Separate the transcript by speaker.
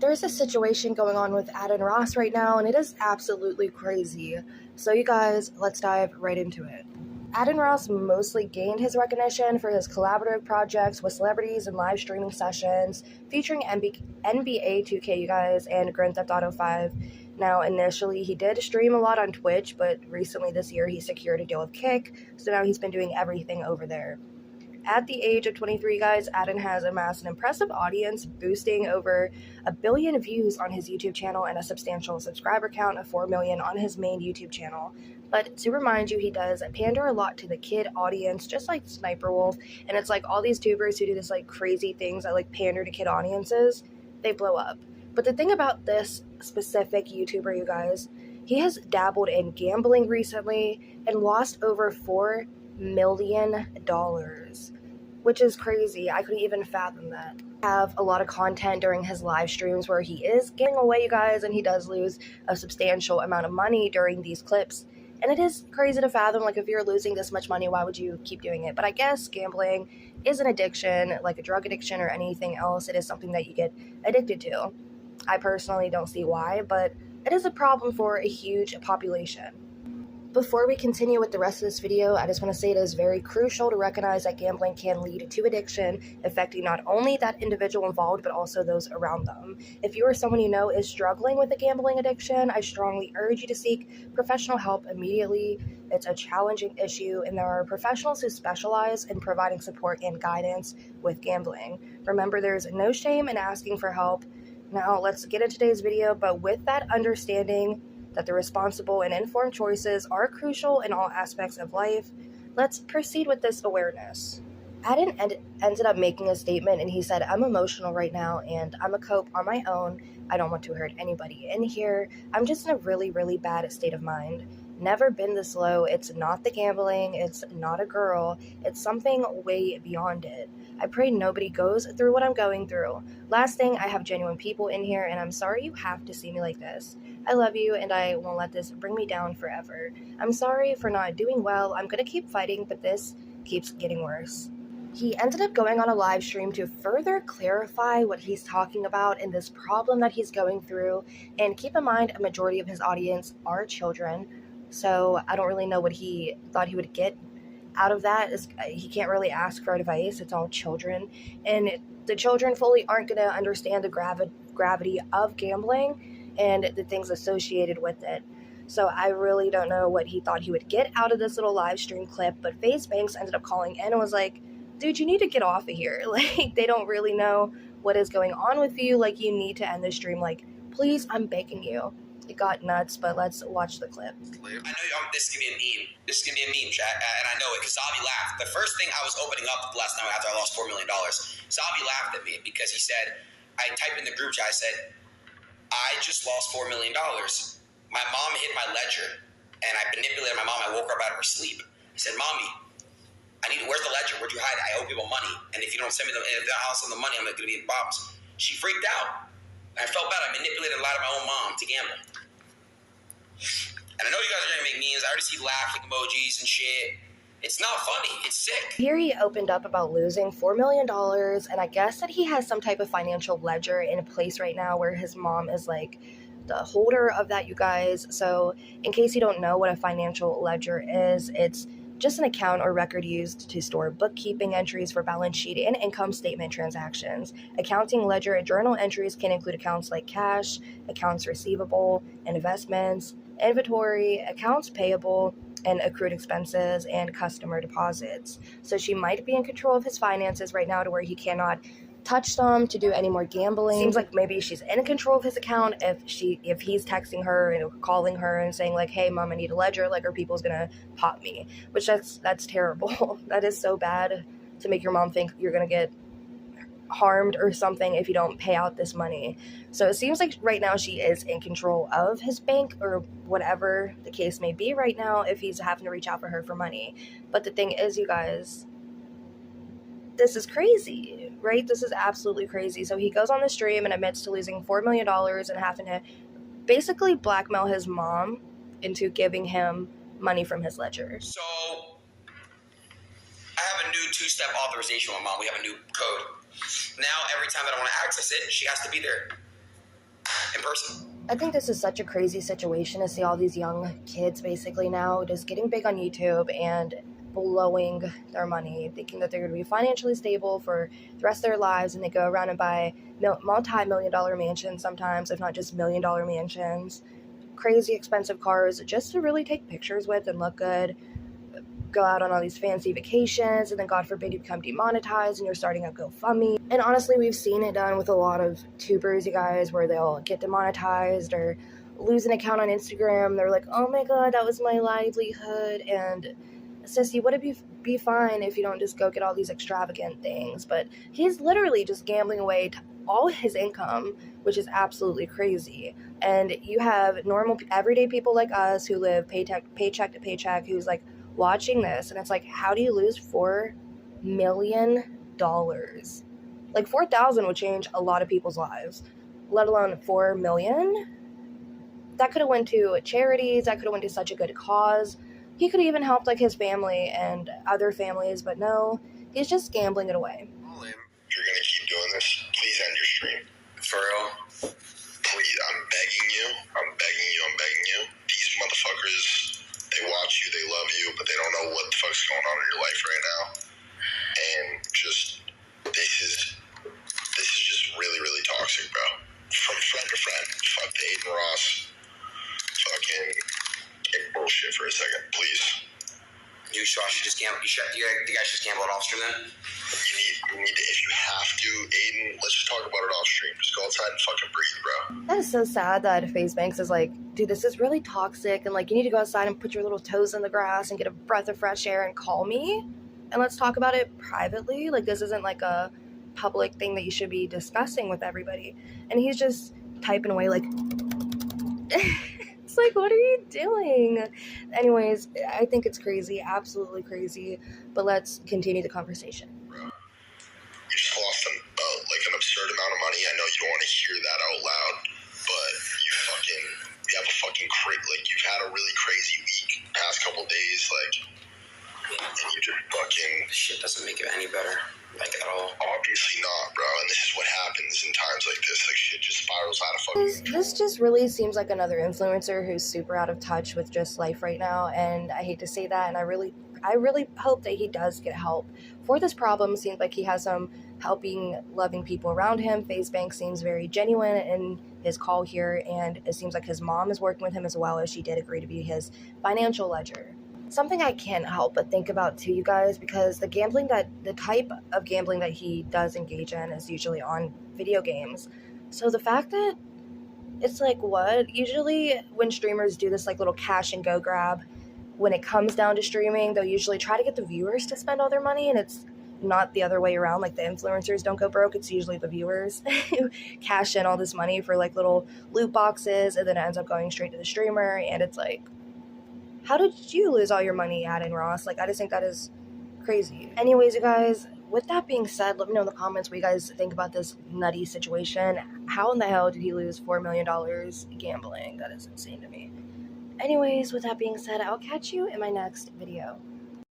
Speaker 1: There's a situation going on with Adin Ross right now, and it is absolutely crazy. So you guys, let's dive right into it. Adin Ross mostly gained his recognition for his collaborative projects with celebrities and live streaming sessions featuring NBA 2K, you guys, and Grand Theft Auto 5. Now, initially, he did stream a lot on Twitch, but recently this year he secured a deal with Kick, so now he's been doing everything over there. At the age of 23, guys, Adin has amassed an impressive audience, boosting over 1 billion views on his YouTube channel and a substantial subscriber count of 4 million on his main YouTube channel. But to remind you, he does pander a lot to the kid audience, just like Sniper Wolf, and it's like all these tubers who do this like crazy things that like pander to kid audiences, they blow up. But the thing about this specific YouTuber, you guys, he has dabbled in gambling recently and lost over $4 million, which is crazy. I couldn't even fathom that. Have a lot of content during his live streams where he is giving away, you guys, and he does lose a substantial amount of money during these clips. And it is crazy to fathom, like, if you're losing this much money, why would you keep doing it? But I guess gambling is an addiction, like a drug addiction or anything else. It is something that you get addicted to. I personally don't see why, but it is a problem for a huge population. Before we continue with the rest of this video, I just want to say it is very crucial to recognize that gambling can lead to addiction, affecting not only that individual involved, but also those around them. If you or someone you know is struggling with a gambling addiction, I strongly urge you to seek professional help immediately. It's a challenging issue, and there are professionals who specialize in providing support and guidance with gambling. Remember, there's no shame in asking for help. Now, let's get into today's video, but with that understanding that the responsible and informed choices are crucial in all aspects of life, let's proceed with this awareness. Adin ended up making a statement, and he said, "I'm emotional right now, and I'm a cope on my own. I don't want to hurt anybody in here. I'm just in a really, really bad state of mind. Never been this low. It's not the gambling. It's not a girl. It's something way beyond it. I pray nobody goes through what I'm going through. Last thing, I have genuine people in here, and I'm sorry you have to see me like this. I love you, and I won't let this bring me down forever. I'm sorry for not doing well. I'm going to keep fighting, but this keeps getting worse." He ended up going on a live stream to further clarify what he's talking about and this problem that he's going through. And keep in mind, a majority of his audience are children, so I don't really know what he thought he would get out of that. He can't really ask for advice. It's all children, and the children fully aren't going to understand the gravity of gambling and the things associated with it. So I really don't know what he thought he would get out of this little live stream clip, but FaZe Banks ended up calling in and was like, "Dude, you need to get off of here. Like, they don't really know what is going on with you. Like, you need to end the stream. Like, please, I'm begging you." It got nuts, but let's watch the clip.
Speaker 2: I know this is going to be a meme. This is going to be a meme, chat, and I know it because Zabi laughed. The first thing I was opening up last night after I lost $4 million, Zabi laughed at me because he said, I typed in the group chat, I said, "I just lost $4 million. My mom hit my ledger, and I manipulated my mom. I woke her up out of her sleep. I said, Mommy, where's the ledger? Where'd you hide it? I owe people money, and if you don't send me the house on the money, I'm going to be in problems." She freaked out. I felt bad. I manipulated a lot of my own mom to gamble. And I know you guys are going to make memes. I already see laughing emojis and shit. It's not funny. It's sick.
Speaker 1: Here he opened up about losing $4 million, and I guess that he has some type of financial ledger in place right now where his mom is like the holder of that, you guys. So in case you don't know what a financial ledger is, it's just an account or record used to store bookkeeping entries for balance sheet and income statement transactions. Accounting ledger and journal entries can include accounts like cash, accounts receivable, investments, inventory, accounts payable, and accrued expenses, and customer deposits. So she might be in control of his finances right now to where he cannot touch them to do any more gambling. Seems like maybe she's in control of his account if he's texting her and calling her and saying like, "Hey mom, I need a ledger," like, or people's gonna pop me, which that's terrible. That is so bad, to make your mom think you're gonna get harmed or something if you don't pay out this money. So it seems like right now she is in control of his bank, or whatever the case may be right now, if he's having to reach out for her for money. But the thing is, you guys, this is crazy, right? This is absolutely crazy. So he goes on the stream and admits to losing $4 million and having to basically blackmail his mom into giving him money from his ledger.
Speaker 2: So I have a new two-step authorization with mom. We have a new code. Now every time that I want to access it, she has to be there. person.
Speaker 1: I think this is such a crazy situation to see all these young kids basically now just getting big on YouTube and blowing their money, thinking that they're going to be financially stable for the rest of their lives, and they go around and buy multi-million-dollar mansions sometimes, if not just million-dollar mansions, crazy expensive cars just to really take pictures with and look good, go out on all these fancy vacations, and then God forbid you become demonetized and you're starting a GoFundMe. And honestly, we've seen it done with a lot of tubers, you guys, where they'll get demonetized or lose an account on Instagram. They're like, oh my God, that was my livelihood. And sissy, would it be fine if you don't just go get all these extravagant things? But he's literally just gambling away all his income, which is absolutely crazy. And you have normal, everyday people like us who live paycheck to paycheck, who's like watching this, and it's like, how do you lose $4 million? Like 4,000 would change a lot of people's lives, let alone 4 million. That could have went to charities, that could have went to such a good cause. He could have even helped like his family and other families, but no, he's just gambling it away.
Speaker 3: If you're gonna keep doing this, please end your stream.
Speaker 2: For real?
Speaker 3: Please, I'm begging you. These motherfuckers, they watch you, they love you, but they don't know what the fuck's going on in your life right now. And just, this is just really, really toxic, bro. From friend to friend. Fuck the Adin Ross. Fucking kick bullshit for a second, please.
Speaker 2: You should just gamble. You guys just gamble it off stream then?
Speaker 3: You need to, if you have to, Adin, let's just talk about it off stream. Just go outside and fucking breathe, bro.
Speaker 1: That is so sad that FaZe Banks is like, dude, this is really toxic, and like, you need to go outside and put your little toes in the grass and get a breath of fresh air and call me, and let's talk about it privately. Like, this isn't like a public thing that you should be discussing with everybody. And he's just typing away like, it's like, what are you doing? Anyways, I think it's crazy, absolutely crazy, but let's continue the conversation.
Speaker 3: You just lost like an absurd amount of money. I know you don't want to hear that out loud, but you have a fucking you've had a really crazy week, past couple days, like, and you just fucking...
Speaker 2: This shit doesn't make it any better, like, at all.
Speaker 3: Obviously not, bro, and this is what happens in times like this. Like, shit just spirals out of fucking control.
Speaker 1: This just really seems like another influencer who's super out of touch with just life right now, and I hate to say that, and I really hope that he does get help for this problem. Seems like he has some helping, loving people around him. FaZe Banks seems very genuine in his call here, and it seems like his mom is working with him as well, as she did agree to be his financial ledger. Something I can't help but think about too, you guys, because the type of gambling that he does engage in is usually on video games. So the fact that it's like, what? Usually when streamers do this like little cash and go grab, when it comes down to streaming, they'll usually try to get the viewers to spend all their money, and it's not the other way around. Like, the influencers don't go broke, it's usually the viewers who cash in all this money for like little loot boxes, and then it ends up going straight to the streamer. And it's like, how did you lose all your money, Adin Ross? Like, I just think that is crazy. Anyways, you guys, with that being said, let me know in the comments what you guys think about this nutty situation. How in the hell did he lose $4 million gambling? That is insane to me. Anyways, with that being said, I'll catch you in my next video.